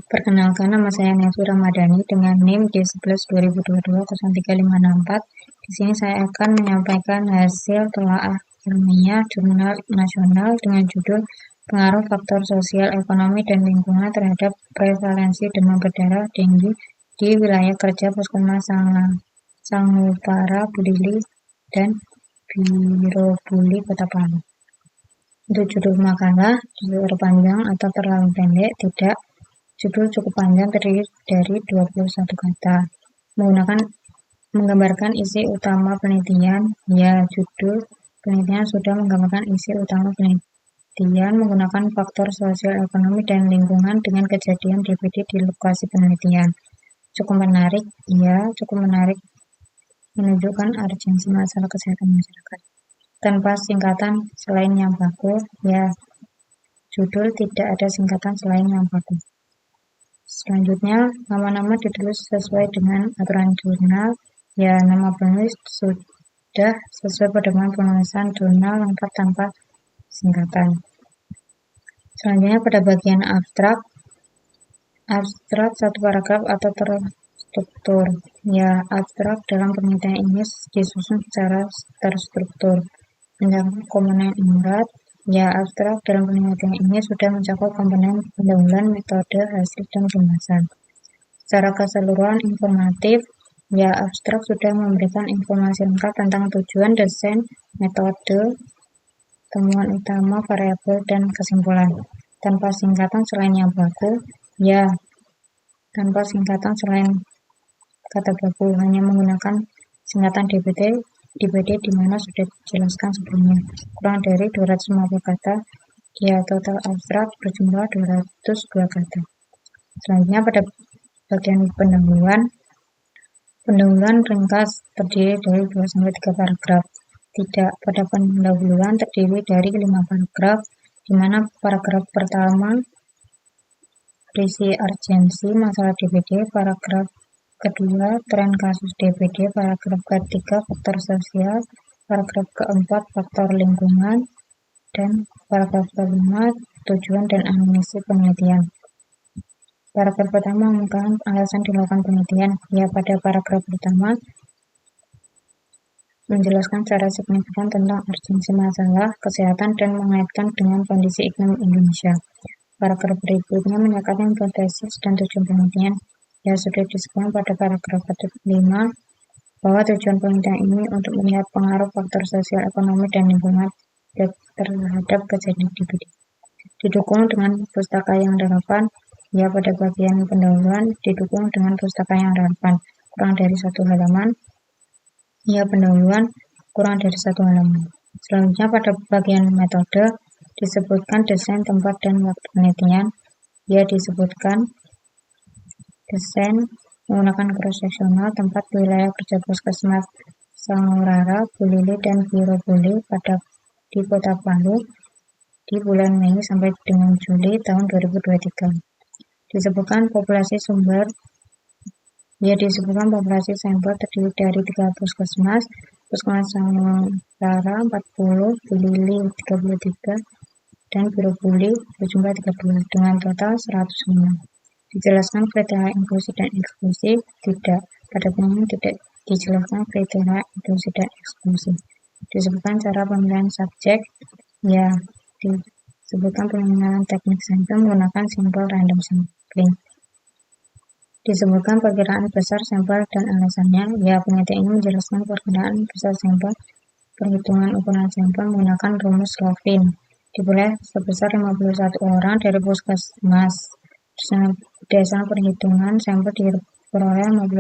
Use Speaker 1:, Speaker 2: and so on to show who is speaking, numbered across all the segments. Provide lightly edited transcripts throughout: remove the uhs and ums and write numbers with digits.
Speaker 1: Perkenalkan, nama saya Nelvi Ramadhani dengan NIM D11-2022-03564. Di sini saya akan menyampaikan hasil telaah ilmiah jurnal nasional dengan judul Pengaruh Faktor Sosial, Ekonomi, dan Lingkungan terhadap Prevalensi Demam Berdarah Denggi di Wilayah Kerja Puskesmas Sangupara, Bulili, dan Birobuli, Kota Palu. Untuk judul makalah, terpanjang atau terlalu pendek, tidak. Judul cukup panjang, terdiri dari 21 kata. Menggambarkan isi utama penelitian. Ya, judul penelitian sudah menggambarkan isi utama penelitian menggunakan faktor sosial, ekonomi, dan lingkungan dengan kejadian DBD di lokasi penelitian. Cukup menarik. Ya, cukup menarik, menunjukkan urgensi masalah kesehatan masyarakat. Tanpa singkatan selain yang baku. Ya, judul tidak ada singkatan selain yang baku. Selanjutnya, nama-nama ditulis sesuai dengan aturan jurnal. Ya, nama penulis sudah sesuai pedoman penulisan jurnal lengkap tanpa singkatan. Selanjutnya, pada bagian abstrak satu paragraf atau terstruktur. Ya, abstrak dalam penelitian ini disusun secara terstruktur. Mencakup komponen imrat. Ya, abstrak dalam penelitian ini sudah mencakup komponen pendahuluan, metode, hasil, dan pembahasan. Secara keseluruhan informatif, ya, abstrak sudah memberikan informasi lengkap tentang tujuan, desain, metode, temuan utama, variabel, dan kesimpulan. Tanpa singkatan selain yang baku. Ya, tanpa singkatan selain kata baku, hanya menggunakan singkatan DBD di mana sudah dijelaskan sebelumnya. Kurang dari 250 kata. Ya, total abstrak berjumlah 202 kata. Selanjutnya, pada bagian pendahuluan ringkas terdiri dari 2-3 paragraf. Tidak, pada pendahuluan terdiri dari 5 paragraf, di mana paragraf pertama berisi urgensi masalah DBD, paragraf kedua tren kasus DBD, paragraf ketiga faktor sosial, paragraf keempat faktor lingkungan, dan paragraf kelima tujuan dan analisis penelitian. Paragraf pertama mengungkapkan alasan dilakukan penelitian. Ya, pada paragraf pertama menjelaskan secara signifikan tentang urgensi masalah kesehatan dan mengaitkan dengan kondisi iklim Indonesia. Paragraf berikutnya menyatakan hipotesis dan tujuan penelitian. Ya, sudah disebutkan pada paragraf 5 bahwa tujuan penelitian ini untuk melihat pengaruh faktor sosial, ekonomi, dan lingkungan terhadap kejadian DBD. Didukung dengan pustaka yang relevan. Ya, pada bagian pendahuluan didukung dengan pustaka yang relevan kurang dari 1 halaman. Ya, pendahuluan kurang dari 1 halaman. Selanjutnya, pada bagian metode disebutkan desain, tempat, dan waktu penelitian. Ya, disebutkan desain menggunakan cross-seksional, tempat wilayah kerja Puskesmas Sangurara, Bulili, dan Birobuli di Kota Palu di bulan Mei sampai dengan Juli tahun 2023. Disebutkan populasi sumber. Ya, disebutkan populasi sampel terdiri dari 3 puskesmas Sangurara 40, Bulili 33, dan Birobuli berjumlah 30 dengan total 105. Dijelaskan kriteria inklusi dan eksklusi. Tidak, pada penelitian tidak dijelaskan kriteria inklusi dan eksklusi. Disebutkan cara pemilihan subjek. Ya, disebutkan pemilihan teknik sampel menggunakan sampel random sampling. Disebutkan perkiraan besar sampel dan alasannya. Ya, penelitian ini menjelaskan perkiraan besar sampel, perhitungan ukuran sampel menggunakan rumus Lovin. Diperoleh sebesar 51 orang dari puskesmas. Dasar perhitungan sampel diperoleh 51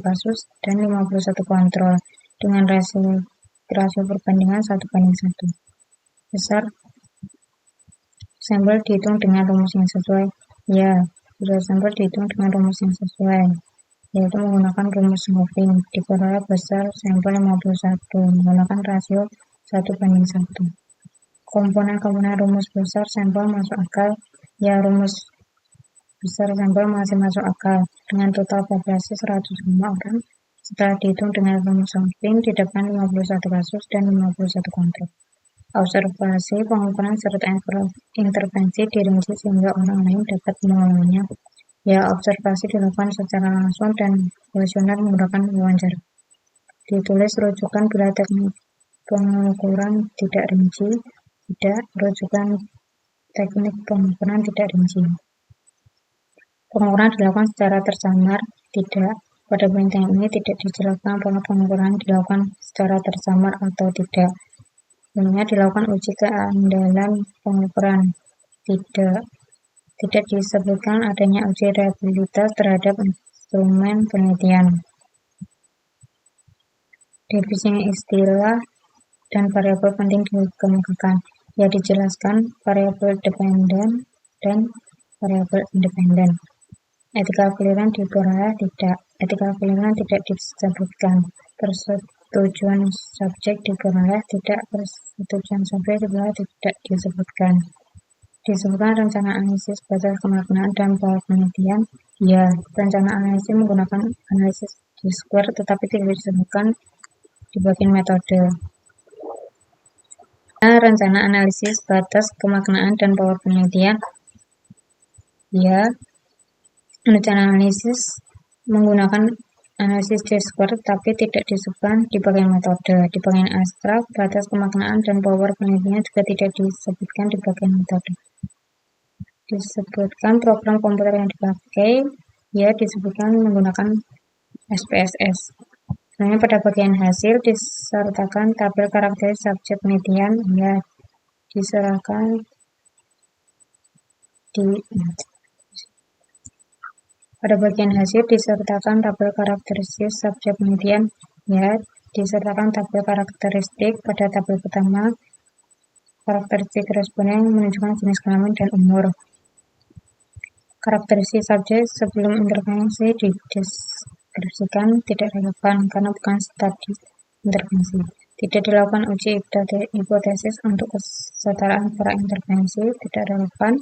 Speaker 1: kasus dan 51 kontrol dengan rasio perbandingan 1:1. Besar sampel dihitung dengan rumus yang sesuai. Ya, besar sampel dihitung dengan rumus yang sesuai, yaitu menggunakan rumus Lovin. Diperoleh besar sampel 51 menggunakan rasio 1:1. Komponen-komponen rumus besar sampel masuk akal. Ya, rumus besar sampel masih masuk akal dengan total populasi 105 orang. Setelah dihitung dengan rumus Lovin, didapatkan 51 kasus dan 51 kontrol. Observasi, pengukuran, serta intervensi dirinci sehingga orang lain dapat mengolahnya. Ya, observasi dilakukan secara langsung dan kuesioner menggunakan wawancara. Ditulis rujukan bila teknik pengukuran tidak rinci, tidak, rujukan teknik pengukuran tidak rinci. Pengukuran dilakukan secara tersamar, tidak. Pada benteng ini tidak dijelaskan apakah pengukuran dilakukan secara tersamar atau tidak. Sebenarnya dilakukan uji keandalan pengukuran, tidak. Tidak disebutkan adanya uji reliabilitas terhadap instrumen penelitian. Definisi istilah dan variabel penting dikemukakan. Ya, dijelaskan variabel dependen dan variabel independen. Etika keliruan diperoleh tidak. Etika keliruan tidak disebutkan. Persetujuan subjek diperoleh tidak. Persetujuan subjek diperoleh tidak disebutkan. Disebutkan rencana analisis batas kemaknaan dan pola penelitian. Ya, rencana analisis menggunakan analisis D-square tetapi tidak disebutkan di bagian metode. Rencana analisis batas kemaknaan dan pola penelitian. Ya, rencana analisis menggunakan analisis D-square tetapi tidak disebutkan di bagian metode. Di bagian abstrak, batas kemaknaan dan power penelitian juga tidak disebutkan di bagian metode. Disebutkan program komputer yang dipakai, ya disebutkan menggunakan SPSS. Selanjutnya pada bagian hasil disertakan tabel karakteristik subjek penelitian, ya diserahkan pada bagian hasil disertakan tabel karakteristik subjek penelitian, ya disertakan tabel karakteristik. Pada tabel pertama, karakteristik responden menunjukkan jenis kelamin dan umur. Karakteristik subjek sebelum intervensi dideskripsikan tidak relevan karena bukan studi intervensi. Tidak dilakukan uji hipotesis untuk kesetaraan para intervensi, tidak relevan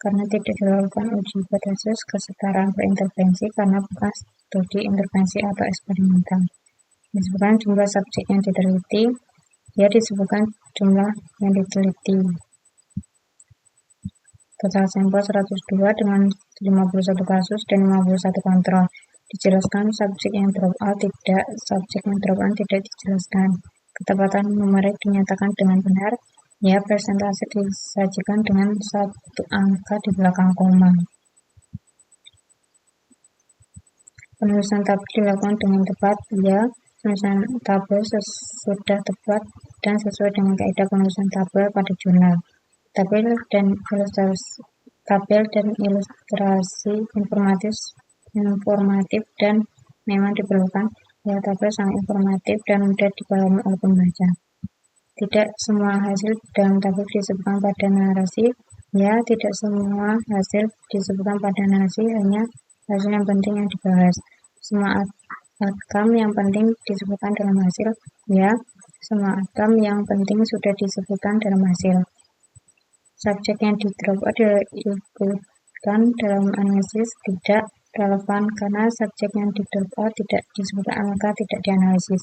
Speaker 1: karena tidak dilakukan uji hipotesis kesetaraan per intervensi karena bukan studi intervensi atau eksperimental. Disebutkan jumlah subjek yang diteliti, ya disebutkan jumlah yang diteliti. Total sampel 102 dengan 51 kasus dan 51 kontrol. Dijelaskan subjek yang drop out tidak, subjek yang drop out tidak dijelaskan. Ketepatan numerik dinyatakan dengan benar, ya persentase disajikan dengan satu angka di belakang koma. Penulisan tabel dilakukan dengan tepat, ya penulisan tabel sudah tepat dan sesuai dengan kaidah penulisan tabel pada jurnal. Tabel dan ilustrasi informatif dan memang diperlukan, ya tabel sangat informatif dan mudah dipahami oleh pembaca. Tidak semua hasil dalam tabel disebutkan pada narasi, ya tidak semua hasil disebutkan pada narasi, hanya hasil yang penting yang dibahas. Semua outcome yang penting disebutkan dalam hasil, ya semua outcome yang penting sudah disebutkan dalam hasil. Subjek yang di drop out disebutkan dalam analisis tidak relevan karena subjek yang di drop out tidak disebutkan maka tidak dianalisis.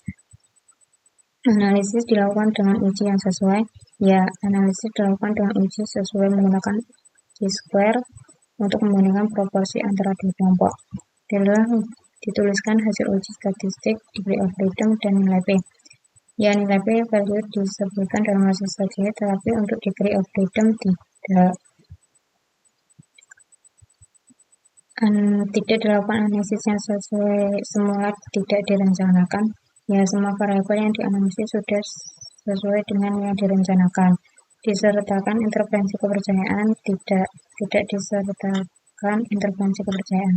Speaker 1: Analisis dilakukan dengan uji yang sesuai, ya analisis dilakukan dengan uji sesuai menggunakan D-square untuk membandingkan proporsi antara dua kelompok. Dituliskan hasil uji statistik, degree of freedom, dan nilai P. Ya, nilai P value disebutkan dalam hasil statistik, tetapi untuk degree of freedom tidak. Tidak dilakukan analisis yang sesuai semula tidak direncanakan. Ya, semua variabel yang dianalisis sudah sesuai dengan yang direncanakan. Disertakan intervensi kepercayaan tidak disertakan intervensi kepercayaan.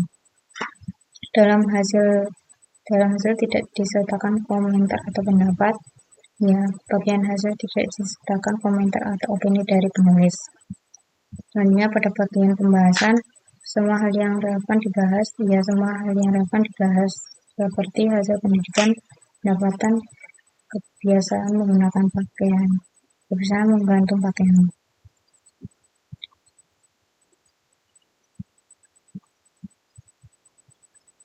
Speaker 1: Dalam hasil tidak disertakan komentar atau pendapat. Ya, bagian hasil tidak disertakan komentar atau opini dari penulis. Selanjutnya pada bagian pembahasan, semua hal yang relevan dibahas. Ya, semua hal yang relevan dibahas seperti hasil pendidikan, pendapatan, kebiasaan menggunakan pakaian, kebiasaan menggantung pakaian.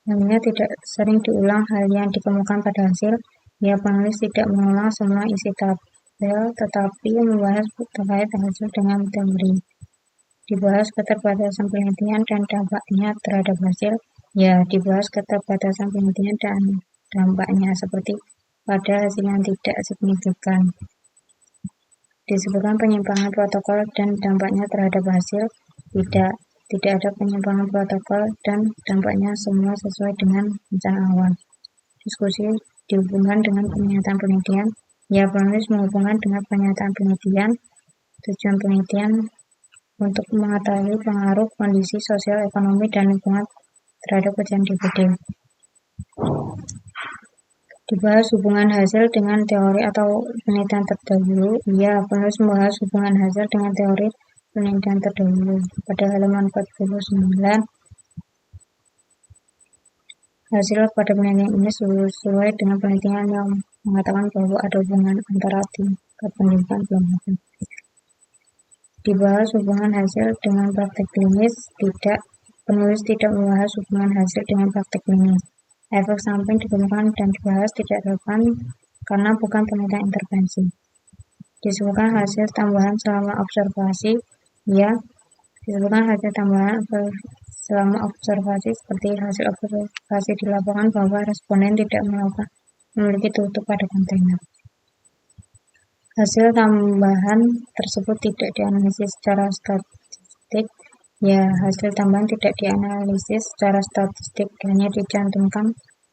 Speaker 1: Namanya tidak sering diulang hal yang dikemukakan pada hasil. Ya, penulis tidak mengulang semua isi tabel, tetapi membahas terkait hasil dengan teori. Dibahas keterbatasan penelitian dan dampaknya terhadap hasil. Ya, dibahas keterbatasan penelitian dan dampaknya seperti pada hasil yang tidak signifikan. Disebutkan penyimpangan protokol dan dampaknya terhadap hasil. Tidak ada penyimpangan protokol dan dampaknya semua sesuai dengan rencana awal. Diskusi dihubungkan dengan pernyataan penelitian. Ya, penulis menghubungkan dengan pernyataan penelitian. Tujuan penelitian untuk mengetahui pengaruh kondisi sosial, ekonomi, dan lingkungan terhadap kerjaan DVD. Dibahas hubungan hasil dengan teori atau penelitian terdahulu. Ya, penulis membahas hubungan hasil dengan teori penelitian terdahulu. Pada halaman 49, hasil pada penelitian ini sesuai dengan penelitian yang mengatakan bahwa ada hubungan antara tingkat pendidikan belum ada. Dibahas hubungan hasil dengan praktek klinis. Tidak, penulis tidak membahas hubungan hasil dengan praktek klinis. Efek samping ditemukan dan dibahas tidak relevan karena bukan penelitian intervensi. Disebutkan hasil tambahan selama observasi. Ya, disebutkan hasil tambahan selama observasi seperti hasil observasi di lapangan bahwa responden tidak memiliki tutup pada kontainer. Hasil tambahan tersebut tidak dianalisis secara statistik. Ya, hasil tambahan tidak dianalisis secara statistik, hanya dicantumkan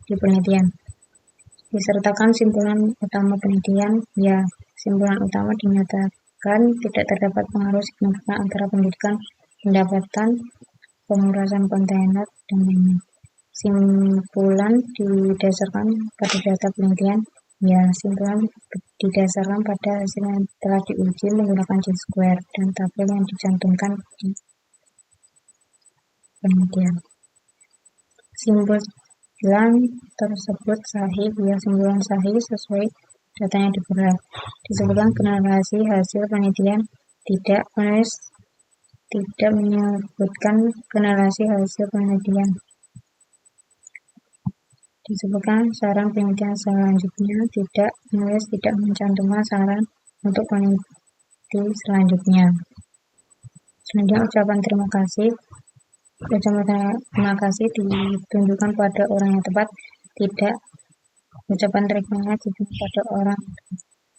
Speaker 1: di penelitian. Disertakan simpulan utama penelitian. Ya, simpulan utama dinyatakan tidak terdapat pengaruh signifikan antara pendidikan, pendapatan, pengurasan kontainer, dan lainnya. Simpulan didasarkan pada data penelitian. Ya, simpulan didasarkan pada hasil yang telah diuji menggunakan J-square dan tabel yang dicantumkan di penelitian. Simpulan tersebut sahih. Ya, simpulan sahih sesuai data yang diperoleh. Disebutkan generasi hasil penelitian. Tidak, penulis tidak menyebutkan generasi hasil penelitian. Disebutkan saran penelitian selanjutnya. Tidak, penulis tidak mencantumkan saran untuk peneliti selanjutnya. Selanjutnya ucapan terima kasih. Ucapan terima kasih ditunjukkan pada orang yang tepat. Tidak, ucapan terima kasih ditunjukkan pada orang.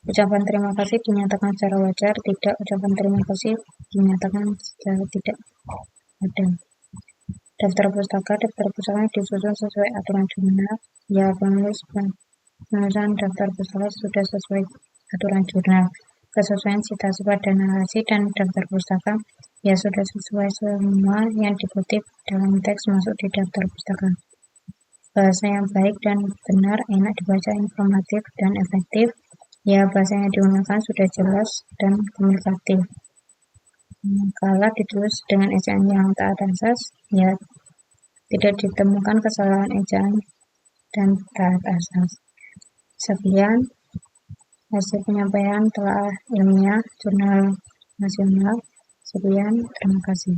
Speaker 1: Ucapan terima kasih dinyatakan secara wajar. Tidak, ucapan terima kasih dinyatakan secara tidak ada. Daftar pustaka disusun sesuai aturan jurnal. Ya, penulisan daftar pustaka sudah sesuai aturan jurnal. Kesesuaian citasi pada narasi dan daftar pustaka. Ya, sudah sesuai semua yang dikutip dalam teks masuk di daftar pustaka. Bahasa yang baik dan benar, enak dibaca, informatif, dan efektif. Ya, bahasa yang digunakan sudah jelas dan komunikatif. Kalau ditulis dengan ejaan yang taat asas, ya tidak ditemukan kesalahan ejaan dan taat asas. Sekian hasil penyampaian telah ilmiah Jurnal Nasional. Sekian, terima kasih.